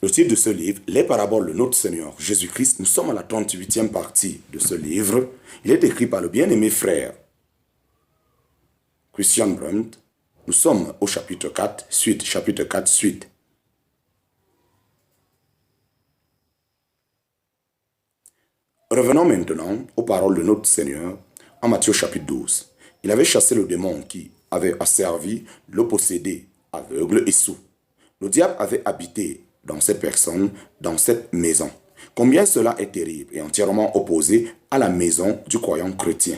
Le titre de ce livre, Les paraboles de notre Seigneur Jésus-Christ. Nous sommes à la 38e partie de ce livre. Il est écrit par le bien-aimé frère Christian Brandt. Nous sommes au chapitre 4, suite. Chapitre 4, suite. Revenons maintenant aux paroles de notre Seigneur en Matthieu chapitre 12. Il avait chassé le démon qui avait asservi le possédé, aveugle et sourd. Le diable avait habité dans cette personne, dans cette maison. Combien cela est terrible et entièrement opposé à la maison du croyant chrétien.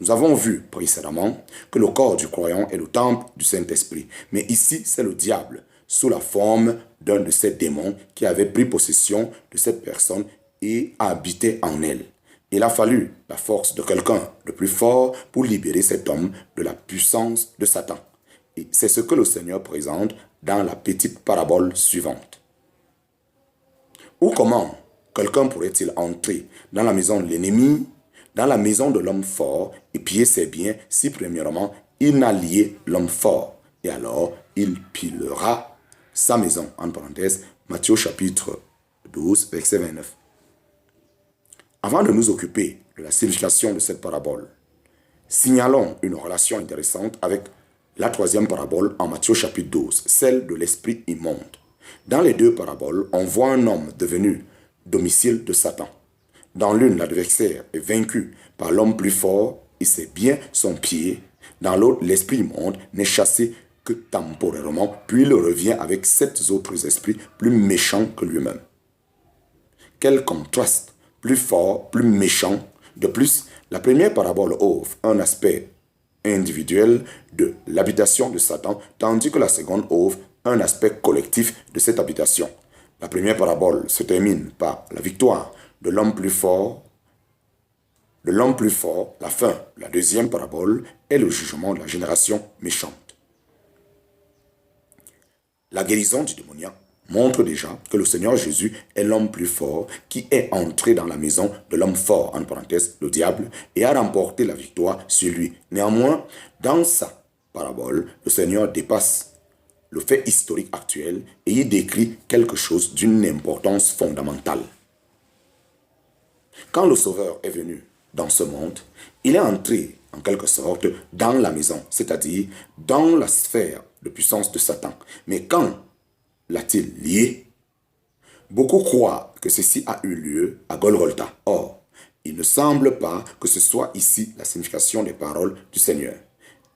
Nous avons vu précédemment que le corps du croyant est le temple du Saint-Esprit. Mais ici, c'est le diable, sous la forme d'un de ces démons qui avait pris possession de cette personne et habité en elle. Il a fallu la force de quelqu'un de plus fort pour libérer cet homme de la puissance de Satan. Et c'est ce que le Seigneur présente dans la petite parabole suivante. Ou comment quelqu'un pourrait-il entrer dans la maison de l'ennemi, dans la maison de l'homme fort, et piller ses biens si premièrement il n'a lié l'homme fort, et alors il pillera sa maison. En parenthèse, Matthieu chapitre 12, verset 29. Avant de nous occuper de la signification de cette parabole, signalons une relation intéressante avec la troisième parabole en Matthieu chapitre 12, celle de l'esprit immonde. Dans les deux paraboles, on voit un homme devenu domicile de Satan. Dans l'une, l'adversaire est vaincu par l'homme plus fort et ses biens sont pillés. Dans l'autre, l'esprit immonde n'est chassé que temporairement, puis il revient avec 7 autres esprits plus méchants que lui-même. Quel contraste! Plus fort, plus méchant. De plus, la première parabole offre un aspect individuel de l'habitation de Satan, tandis que la seconde offre un aspect collectif de cette habitation. La première parabole se termine par la victoire de l'homme plus fort. La fin. La deuxième parabole est le jugement de la génération méchante. La guérison du démoniaque montre déjà que le Seigneur Jésus est l'homme plus fort qui est entré dans la maison de l'homme fort, en parenthèse, le diable, et a remporté la victoire sur lui. Néanmoins, dans sa parabole, le Seigneur dépasse le fait historique actuel et il décrit quelque chose d'une importance fondamentale. Quand le Sauveur est venu dans ce monde, il est entré en quelque sorte dans la maison, c'est-à-dire dans la sphère de puissance de Satan. Mais quand l'a-t-il lié? Beaucoup croient que ceci a eu lieu à Golgotha. Or, il ne semble pas que ce soit ici la signification des paroles du Seigneur.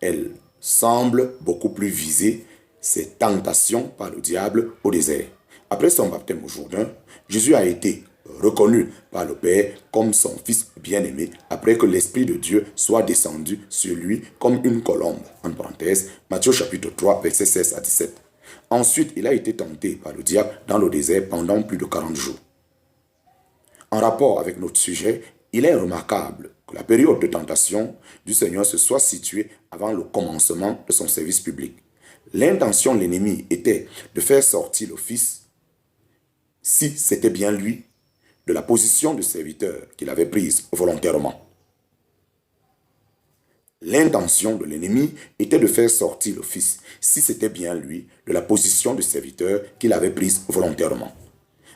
Elle semble beaucoup plus viser ses tentations par le diable au désert. Après son baptême au Jourdain, Jésus a été reconnu par le Père comme son Fils bien-aimé après que l'Esprit de Dieu soit descendu sur lui comme une colombe. En parenthèse, Matthieu chapitre 3, versets 16 à 17. Ensuite, il a été tenté par le diable dans le désert pendant plus de 40 jours. En rapport avec notre sujet, il est remarquable que la période de tentation du Seigneur se soit située avant le commencement de son service public. L'intention de l'ennemi était de faire sortir le Fils, si c'était bien lui, de la position de serviteur qu'il avait prise volontairement. L'intention de l'ennemi était de faire sortir le Fils, si c'était bien lui, de la position de serviteur qu'il avait prise volontairement.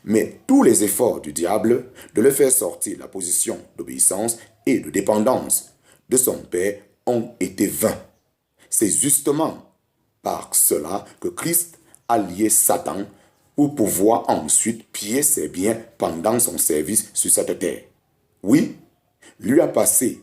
Mais tous les efforts du diable de le faire sortir de la position d'obéissance et de dépendance de son Père ont été vains. C'est justement par cela que Christ a lié Satan pour pouvoir ensuite piller ses biens pendant son service sur cette terre. Oui, lui a passé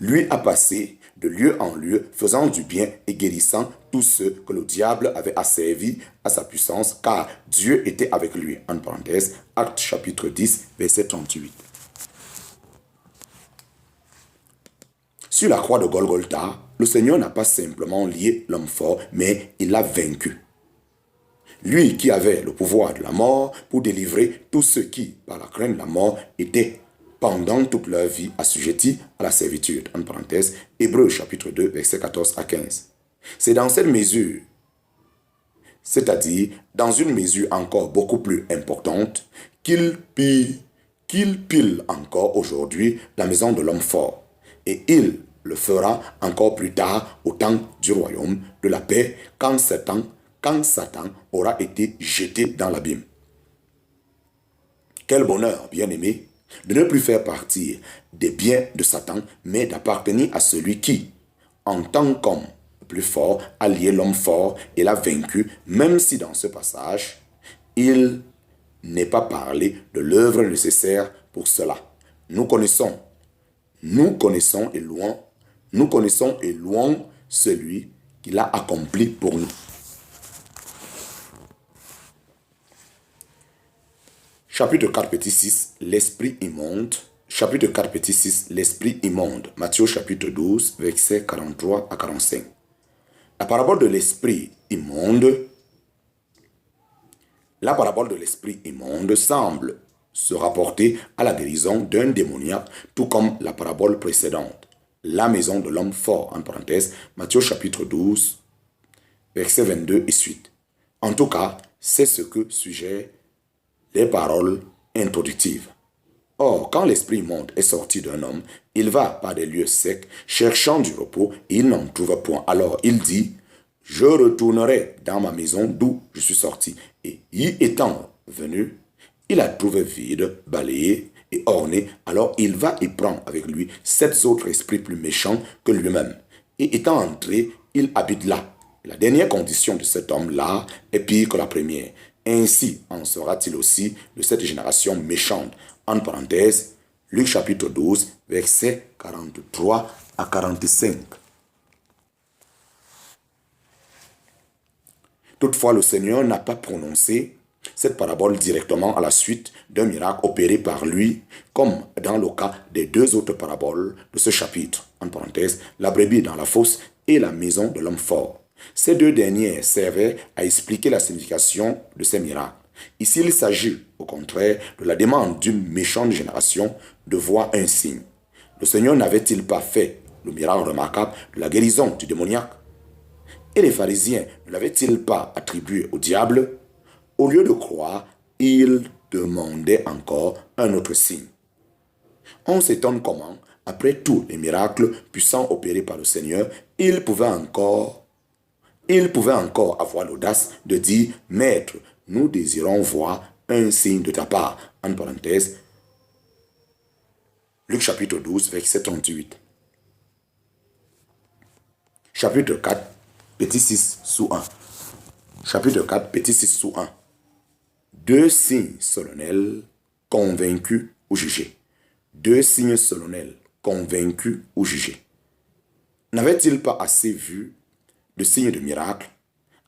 lui a passé de lieu en lieu, faisant du bien et guérissant tous ceux que le diable avait asservis à sa puissance, car Dieu était avec lui. En parenthèse, Actes chapitre 10, verset 38. Sur la croix de Golgotha, le Seigneur n'a pas simplement lié l'homme fort, mais il l'a vaincu. Lui qui avait le pouvoir de la mort pour délivrer tous ceux qui, par la crainte de la mort, étaient pendant toute leur vie assujettis à la servitude. En parenthèse, Hébreux chapitre 2, versets 14 à 15. C'est dans cette mesure, c'est-à-dire dans une mesure encore beaucoup plus importante, qu'il pille qu'il pile encore aujourd'hui la maison de l'homme fort. Et il le fera encore plus tard au temps du royaume de la paix, quand Satan aura été jeté dans l'abîme. Quel bonheur, bien-aimé, de ne plus faire partie des biens de Satan, mais d'appartenir à celui qui, en tant qu'homme plus fort, a lié l'homme fort et l'a vaincu, même si dans ce passage, il n'est pas parlé de l'œuvre nécessaire pour cela. Nous connaissons et louons celui qui l'a accompli pour nous. Chapitre 4, petit 6, l'esprit immonde. Chapitre 4, petit 6, l'esprit immonde. Matthieu chapitre 12, versets 43 à 45. La parabole de l'esprit immonde semble se rapporter à la guérison d'un démoniaque, tout comme la parabole précédente. La maison de l'homme fort, en parenthèse, Matthieu chapitre 12, versets 22 et suite. En tout cas, c'est ce que suggèrent les paroles introductives. Or, quand l'esprit immonde est sorti d'un homme, il va par des lieux secs, cherchant du repos, et il n'en trouve point. Alors il dit, je retournerai dans ma maison d'où je suis sorti. Et y étant venu, il la trouve vide, balayée et ornée. Alors il va y prendre avec lui 7 autres esprits plus méchants que lui-même. Et étant entré, il habite là. La dernière condition de cet homme-là est pire que la première. Ainsi en sera-t-il aussi de cette génération méchante. En parenthèse, Luc chapitre 12, versets 43 à 45. Toutefois, le Seigneur n'a pas prononcé cette parabole directement à la suite d'un miracle opéré par lui, comme dans le cas des 2 autres paraboles de ce chapitre. En parenthèse, la brebis dans la fosse et la maison de l'homme fort. Ces 2 dernières servaient à expliquer la signification de ces miracles. Ici, il s'agit, au contraire, de la demande d'une méchante génération de voir un signe. Le Seigneur n'avait-il pas fait le miracle remarquable de la guérison du démoniaque? Et les pharisiens ne l'avaient-ils pas attribué au diable? Au lieu de croire, ils demandaient encore un autre signe. On s'étonne comment, après tous les miracles puissants opérés par le Seigneur, il pouvait encore avoir l'audace de dire, « Maître, nous désirons voir un signe de ta part. » En parenthèse, Luc chapitre 12, verset 38. Chapitre 4, petit 6 sous 1. Chapitre 4, petit 6 sous 1. 2 signes solennels, convaincus ou jugés. 2 signes solennels, convaincus ou jugés. N'avait-il pas assez vu de signes de miracles?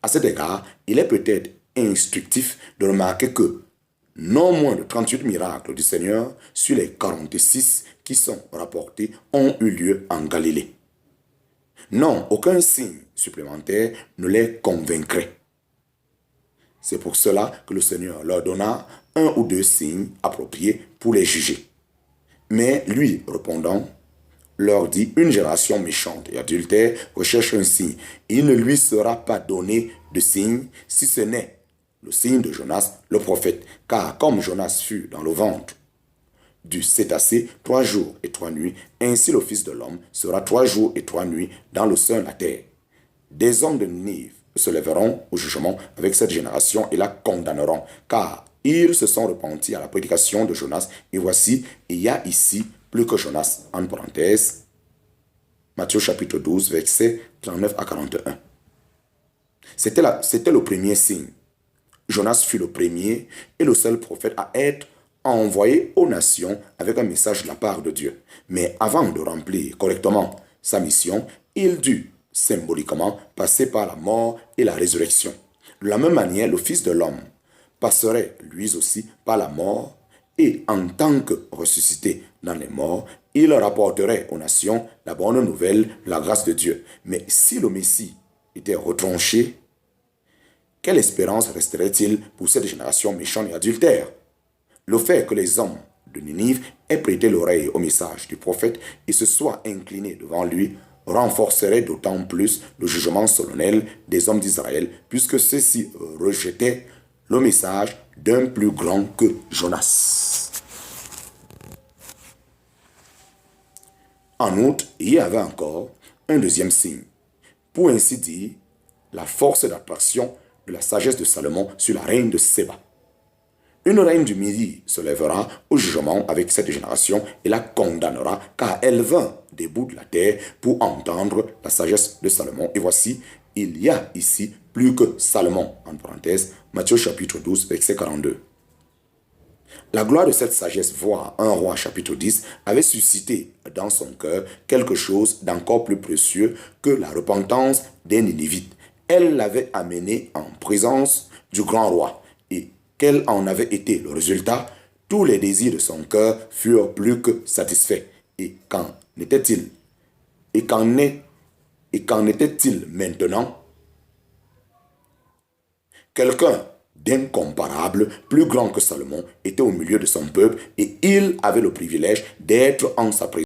À cet égard, il est peut-être instructif de remarquer que non moins de 38 miracles du Seigneur sur les 46 qui sont rapportés ont eu lieu en Galilée. Non, aucun signe supplémentaire ne les convaincrait. C'est pour cela que le Seigneur leur donna 1 ou 2 signes appropriés pour les juger. Mais lui, répondant, leur dit, une génération méchante et adultère recherche un signe. Il ne lui sera pas donné de signe, si ce n'est le signe de Jonas, le prophète. Car comme Jonas fut dans le ventre du cétacé 3 jours et 3 nuits, ainsi le Fils de l'homme sera 3 jours et 3 nuits dans le sein de la terre. Des hommes de Ninive se lèveront au jugement avec cette génération et la condamneront, car ils se sont repentis à la prédication de Jonas. Et voici, il y a ici plus que Jonas, en parenthèse, Matthieu chapitre 12, versets 39 à 41. C'était le premier signe. Jonas fut le premier et le seul prophète à être envoyé aux nations avec un message de la part de Dieu. Mais avant de remplir correctement sa mission, il dut symboliquement passer par la mort et la résurrection. De la même manière, le Fils de l'homme passerait lui aussi par la mort et en tant que ressuscité dans les morts, il rapporterait aux nations la bonne nouvelle, la grâce de Dieu. Mais si le Messie était retranché, quelle espérance resterait-il pour cette génération méchante et adultère? Le fait que les hommes de Ninive aient prêté l'oreille au message du prophète et se soient inclinés devant lui renforcerait d'autant plus le jugement solennel des hommes d'Israël, puisque ceux-ci rejetaient le message d'un plus grand que Jonas. En outre, il y avait encore un deuxième signe. Pour ainsi dire, la force d'attraction de la sagesse de Salomon sur la reine de Séba. Une reine du Midi se lèvera au jugement avec cette génération et la condamnera, car elle vint des bouts de la terre pour entendre la sagesse de Salomon. Et voici, il y a ici plus que Salomon, en parenthèse, Matthieu chapitre 12, verset 42. La gloire de cette sagesse, voire 1 Roi chapitre 10, avait suscité dans son cœur quelque chose d'encore plus précieux que la repentance des Ninivites. Elle l'avait amené en présence du grand roi. Et quel en avait été le résultat? Tous les désirs de son cœur furent plus que satisfaits. Et qu'en était-il? Et qu'en était-il maintenant? Quelqu'un d'incomparable, plus grand que Salomon, était au milieu de son peuple et il avait le privilège d'être en sa présence.